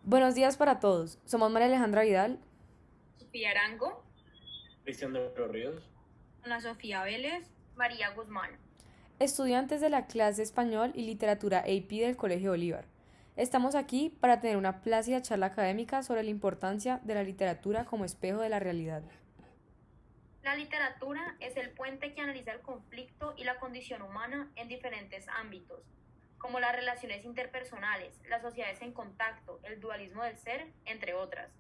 Buenos días para todos. Somos María Alejandra Vidal, Sofía Arango, Cristian de los Ríos. Ana Sofía Vélez, María Guzmán. estudiantes de la clase Español y Literatura AP del Colegio Bolívar. Estamos aquí para tener una plácida charla académica sobre la importancia de la literatura como espejo de la realidad. La literatura es el puente que analiza el conflicto y la condición humana en diferentes ámbitos, como las relaciones interpersonales, las sociedades en contacto, el dualismo del ser, entre otras.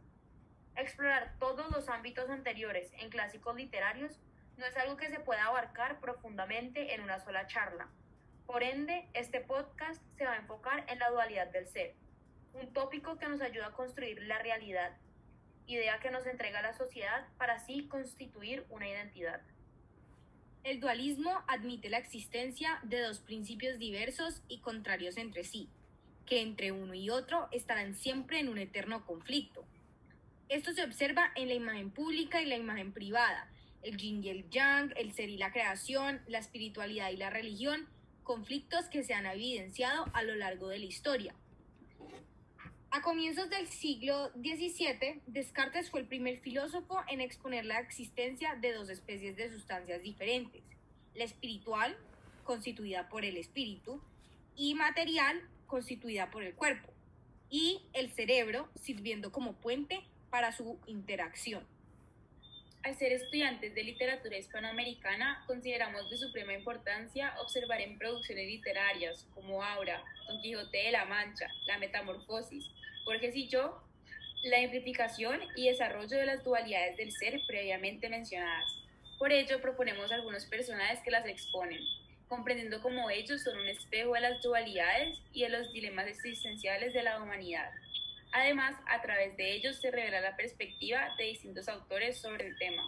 Explorar todos los ámbitos anteriores en clásicos literarios no es algo que se pueda abarcar profundamente en una sola charla. Por ende, este podcast se va a enfocar en la dualidad del ser, un tópico que nos ayuda a construir la realidad, idea que nos entrega la sociedad para así constituir una identidad. El dualismo admite la existencia de dos principios diversos y contrarios entre sí, que entre uno y otro estarán siempre en un eterno conflicto. Esto se observa en la imagen pública y la imagen privada, el yin y el yang, el ser y la creación, la espiritualidad y la religión, conflictos que se han evidenciado a lo largo de la historia. A comienzos del siglo XVII, Descartes fue el primer filósofo en exponer la existencia de dos especies de sustancias diferentes, la espiritual, constituida por el espíritu, y material, constituida por el cuerpo, y el cerebro, sirviendo como puente para su interacción. Al ser estudiantes de literatura hispanoamericana, consideramos de suprema importancia observar en producciones literarias como Aura, Don Quijote de la Mancha, La Metamorfosis, Borges y yo, la amplificación y desarrollo de las dualidades del ser previamente mencionadas. Por ello, proponemos algunos personajes que las exponen, comprendiendo cómo ellos son un espejo de las dualidades y de los dilemas existenciales de la humanidad. Además, a través de ellos se revela la perspectiva de distintos autores sobre el tema.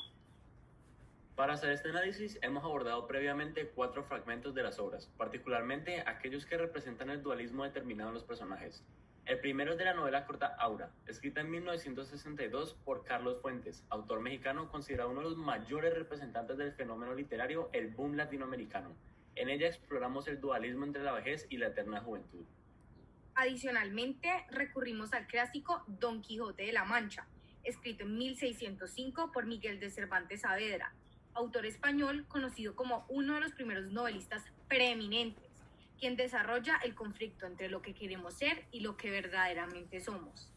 Para hacer este análisis hemos abordado previamente 4 fragmentos de las obras, particularmente aquellos que representan el dualismo determinado en los personajes. El primero es de la novela corta Aura, escrita en 1962 por Carlos Fuentes, autor mexicano considerado uno de los mayores representantes del fenómeno literario, el boom latinoamericano. En ella exploramos el dualismo entre la vejez y la eterna juventud. Adicionalmente, recurrimos al clásico Don Quijote de la Mancha, escrito en 1605 por Miguel de Cervantes Saavedra, autor español conocido como uno de los primeros novelistas preeminentes, quien desarrolla el conflicto entre lo que queremos ser y lo que verdaderamente somos.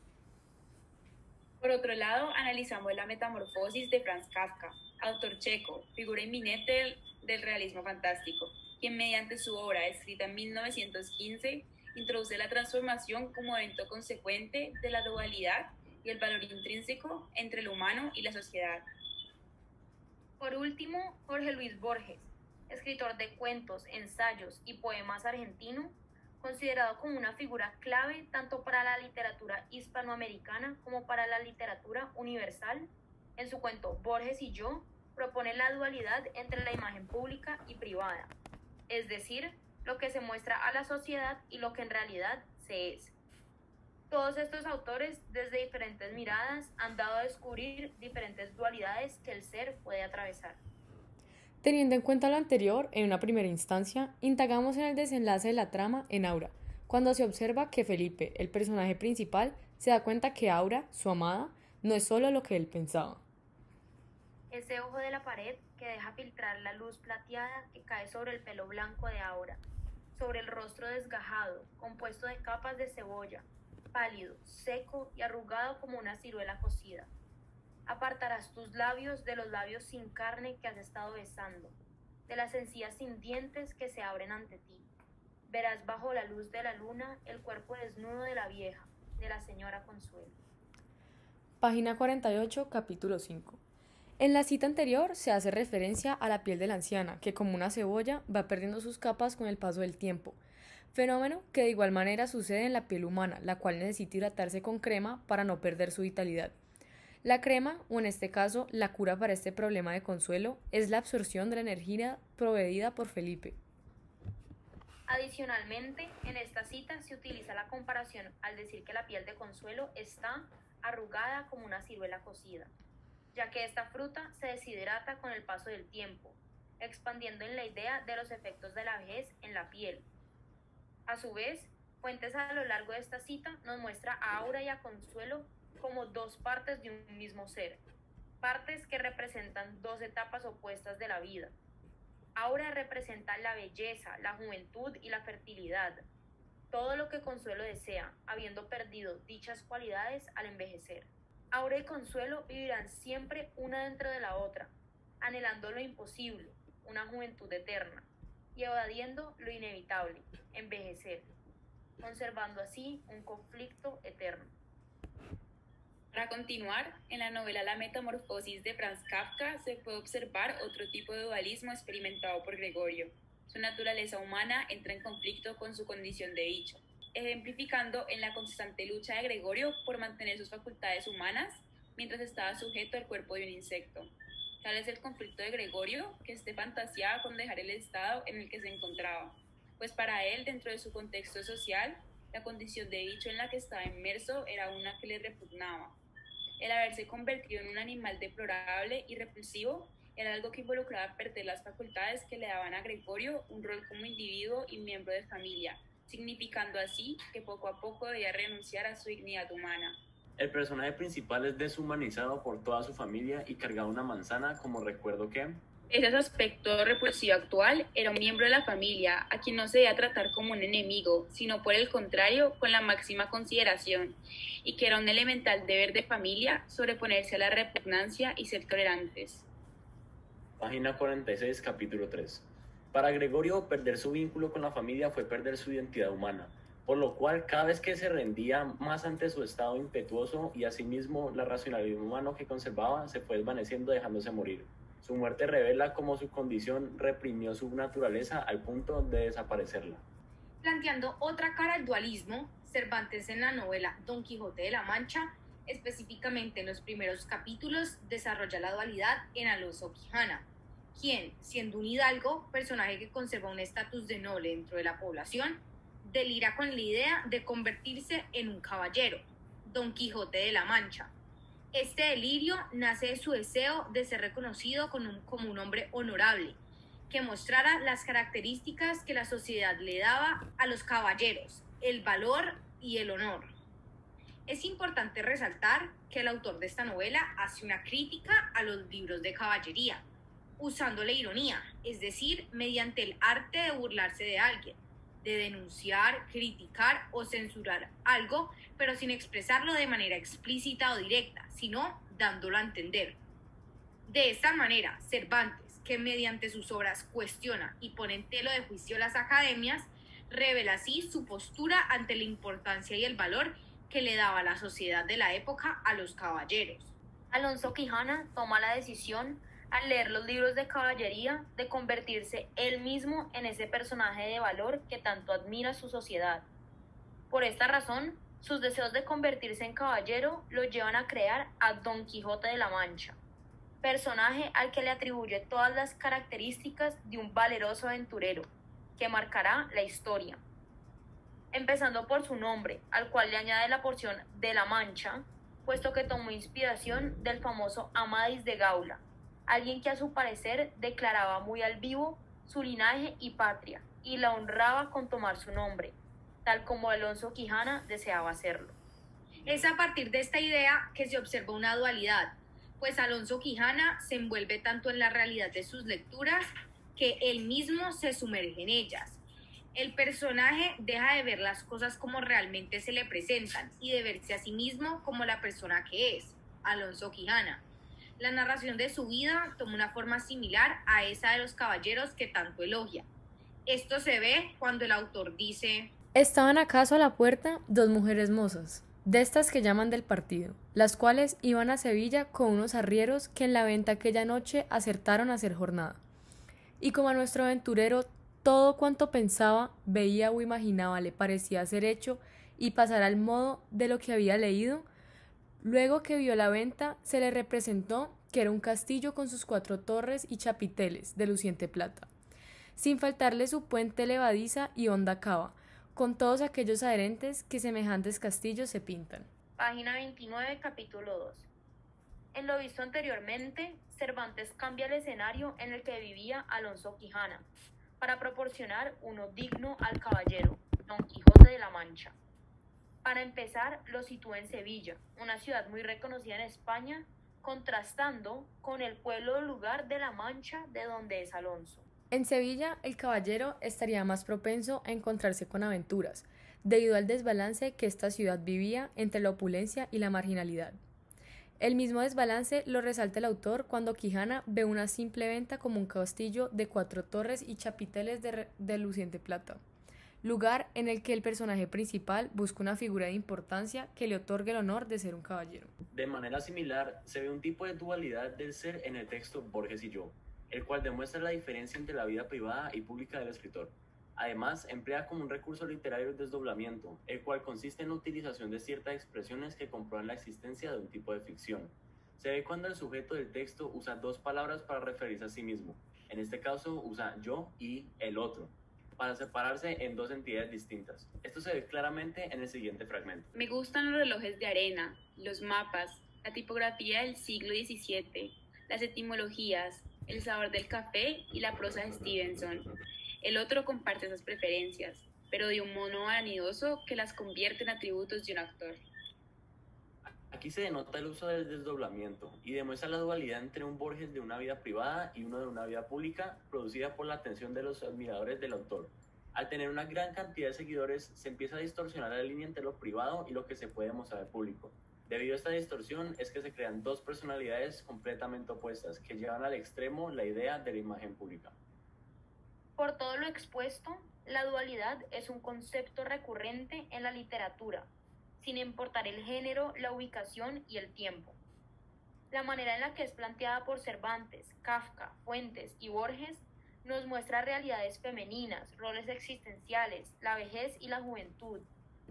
Por otro lado, analizamos La Metamorfosis de Franz Kafka, autor checo, figura inminente del realismo fantástico, quien mediante su obra, escrita en 1915, introduce la transformación como evento consecuente de la dualidad y el valor intrínseco entre lo humano y la sociedad. Por último, Jorge Luis Borges, escritor de cuentos, ensayos y poemas argentino, considerado como una figura clave tanto para la literatura hispanoamericana como para la literatura universal. En su cuento Borges y yo, propone la dualidad entre la imagen pública y privada, es decir, lo que se muestra a la sociedad y lo que en realidad se es. Todos estos autores, desde diferentes miradas, han dado a descubrir diferentes dualidades que el ser puede atravesar. Teniendo en cuenta lo anterior, en una primera instancia, indagamos en el desenlace de la trama en Aura, cuando se observa que Felipe, el personaje principal, se da cuenta que Aura, su amada, no es solo lo que él pensaba. Ese ojo de la pared que deja filtrar la luz plateada que cae sobre el pelo blanco de Aura, sobre el rostro desgajado, compuesto de capas de cebolla, pálido, seco y arrugado como una ciruela cocida. Apartarás tus labios de los labios sin carne que has estado besando, de las encías sin dientes que se abren ante ti. Verás bajo la luz de la luna el cuerpo desnudo de la vieja, de la señora Consuelo. Página 48, capítulo 5. En la cita anterior se hace referencia a la piel de la anciana, que como una cebolla va perdiendo sus capas con el paso del tiempo, fenómeno que de igual manera sucede en la piel humana, la cual necesita hidratarse con crema para no perder su vitalidad. La crema, o en este caso la cura para este problema de Consuelo, es la absorción de la energía proveída por Felipe. Adicionalmente, en esta cita se utiliza la comparación al decir que la piel de Consuelo está arrugada como una ciruela cocida, ya que esta fruta se deshidrata con el paso del tiempo, expandiendo en la idea de los efectos de la vejez en la piel. A su vez, Fuentes a lo largo de esta cita nos muestra a Aura y a Consuelo como dos partes de un mismo ser, partes que representan dos etapas opuestas de la vida. Aura representa la belleza, la juventud y la fertilidad, todo lo que Consuelo desea, habiendo perdido dichas cualidades al envejecer. Aura y Consuelo vivirán siempre una dentro de la otra, anhelando lo imposible, una juventud eterna, y evadiendo lo inevitable, envejecer, conservando así un conflicto eterno. Para continuar, en la novela La Metamorfosis de Franz Kafka se puede observar otro tipo de dualismo experimentado por Gregorio. Su naturaleza humana entra en conflicto con su condición de bicho, ejemplificando en la constante lucha de Gregorio por mantener sus facultades humanas mientras estaba sujeto al cuerpo de un insecto. Tal es el conflicto de Gregorio, que fantaseaba con dejar el estado en el que se encontraba, pues para él, dentro de su contexto social, la condición de bicho en la que estaba inmerso era una que le repugnaba. El haberse convertido en un animal deplorable y repulsivo era algo que involucraba perder las facultades que le daban a Gregorio un rol como individuo y miembro de familia, significando así que poco a poco debía renunciar a su dignidad humana. El personaje principal es deshumanizado por toda su familia y cargaba una manzana como recuerdo que... Ese es aspecto repulsivo actual, era un miembro de la familia a quien no se debía tratar como un enemigo, sino por el contrario, con la máxima consideración, y que era un elemental deber de familia sobreponerse a la repugnancia y ser tolerantes. Página 46, capítulo 3. Para Gregorio, perder su vínculo con la familia fue perder su identidad humana, por lo cual cada vez que se rendía más ante su estado impetuoso y asimismo la racionalidad humana que conservaba se fue desvaneciendo dejándose morir. Su muerte revela cómo su condición reprimió su naturaleza al punto de desaparecerla. Planteando otra cara al dualismo, Cervantes en la novela Don Quijote de la Mancha, específicamente en los primeros capítulos, desarrolla la dualidad en Alonso Quijana, quien, siendo un hidalgo, personaje que conserva un estatus de noble dentro de la población, delira con la idea de convertirse en un caballero, Don Quijote de la Mancha. Este delirio nace de su deseo de ser reconocido como un hombre honorable, que mostrara las características que la sociedad le daba a los caballeros, el valor y el honor. Es importante resaltar que el autor de esta novela hace una crítica a los libros de caballería, usando la ironía, es decir, mediante el arte de burlarse de alguien, de denunciar, criticar o censurar algo, pero sin expresarlo de manera explícita o directa, sino dándolo a entender. De esta manera, Cervantes, que mediante sus obras cuestiona y pone en tela de juicio las academias, revela así su postura ante la importancia y el valor que le daba la sociedad de la época a los caballeros. Alonso Quijana toma la decisión, al leer los libros de caballería, de convertirse él mismo en ese personaje de valor que tanto admira su sociedad. Por esta razón, sus deseos de convertirse en caballero lo llevan a crear a Don Quijote de la Mancha, personaje al que le atribuye todas las características de un valeroso aventurero, que marcará la historia. Empezando por su nombre, al cual le añade la porción de la Mancha, puesto que tomó inspiración del famoso Amadís de Gaula, alguien que a su parecer declaraba muy al vivo su linaje y patria, y la honraba con tomar su nombre, tal como Alonso Quijana deseaba hacerlo. Es a partir de esta idea que se observa una dualidad, pues Alonso Quijana se envuelve tanto en la realidad de sus lecturas que él mismo se sumerge en ellas. El personaje deja de ver las cosas como realmente se le presentan y de verse a sí mismo como la persona que es, Alonso Quijana. La narración de su vida toma una forma similar a esa de los caballeros que tanto elogia. Esto se ve cuando el autor dice: Estaban acaso a la puerta dos mujeres mozas, de estas que llaman del partido, las cuales iban a Sevilla con unos arrieros que en la venta aquella noche acertaron a hacer jornada. Y como a nuestro aventurero todo cuanto pensaba, veía o imaginaba le parecía ser hecho y pasar al modo de lo que había leído, luego que vio la venta se le representó que era un castillo con sus 4 torres y chapiteles de luciente plata, sin faltarle su puente levadiza y honda cava, con todos aquellos adherentes que semejantes castillos se pintan. Página 29, capítulo 2. En lo visto anteriormente, Cervantes cambia el escenario en el que vivía Alonso Quijana, para proporcionar uno digno al caballero, Don Quijote de la Mancha. Para empezar, lo sitúa en Sevilla, una ciudad muy reconocida en España, contrastando con el pueblo o lugar de La Mancha de donde es Alonso. En Sevilla, el caballero estaría más propenso a encontrarse con aventuras, debido al desbalance que esta ciudad vivía entre la opulencia y la marginalidad. El mismo desbalance lo resalta el autor cuando Quijana ve una simple venta como un castillo de 4 torres y chapiteles de luciente plata, lugar en el que el personaje principal busca una figura de importancia que le otorgue el honor de ser un caballero. De manera similar, se ve un tipo de dualidad del ser en el texto Borges y yo, el cual demuestra la diferencia entre la vida privada y pública del escritor. Además, emplea como un recurso literario el desdoblamiento, el cual consiste en la utilización de ciertas expresiones que comprueban la existencia de un tipo de ficción. Se ve cuando el sujeto del texto usa 2 palabras para referirse a sí mismo. En este caso usa yo y el otro, para separarse en 2 entidades distintas. Esto se ve claramente en el siguiente fragmento. Me gustan los relojes de arena, los mapas, la tipografía del siglo XVII, las etimologías, el sabor del café y la prosa de Stevenson. El otro comparte esas preferencias, pero de un modo vanidoso que las convierte en atributos de un actor. Aquí se denota el uso del desdoblamiento y demuestra la dualidad entre un Borges de una vida privada y uno de una vida pública, producida por la atención de los admiradores del autor. Al tener una gran cantidad de seguidores, se empieza a distorsionar la línea entre lo privado y lo que se puede mostrar al público. Debido a esta distorsión es que se crean 2 personalidades completamente opuestas que llevan al extremo la idea de la imagen pública. Por todo lo expuesto, la dualidad es un concepto recurrente en la literatura, sin importar el género, la ubicación y el tiempo. La manera en la que es planteada por Cervantes, Kafka, Fuentes y Borges nos muestra realidades femeninas, roles existenciales, la vejez y la juventud,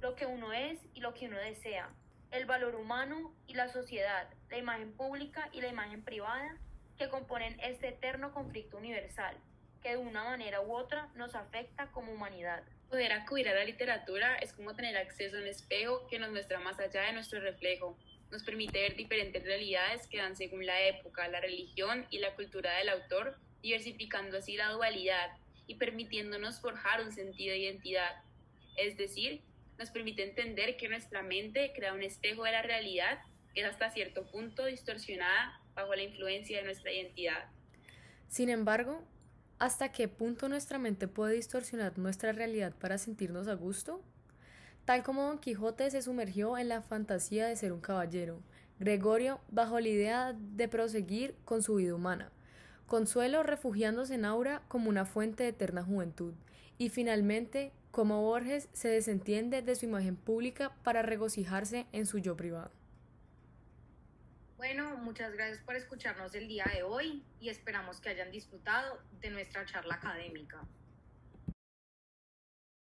lo que uno es y lo que uno desea, el valor humano y la sociedad, la imagen pública y la imagen privada, que componen este eterno conflicto universal, que de una manera u otra nos afecta como humanidad. Poder acudir a la literatura es como tener acceso a un espejo que nos muestra más allá de nuestro reflejo. Nos permite ver diferentes realidades que dan según la época, la religión y la cultura del autor, diversificando así la dualidad y permitiéndonos forjar un sentido de identidad. Es decir, nos permite entender que nuestra mente crea un espejo de la realidad que es hasta cierto punto distorsionada bajo la influencia de nuestra identidad. Sin embargo, ¿hasta qué punto nuestra mente puede distorsionar nuestra realidad para sentirnos a gusto? Tal como Don Quijote se sumergió en la fantasía de ser un caballero, Gregorio bajo la idea de proseguir con su vida humana, Consuelo refugiándose en Aura como una fuente de eterna juventud, y finalmente, como Borges se desentiende de su imagen pública para regocijarse en su yo privado. Bueno, muchas gracias por escucharnos el día de hoy y esperamos que hayan disfrutado de nuestra charla académica.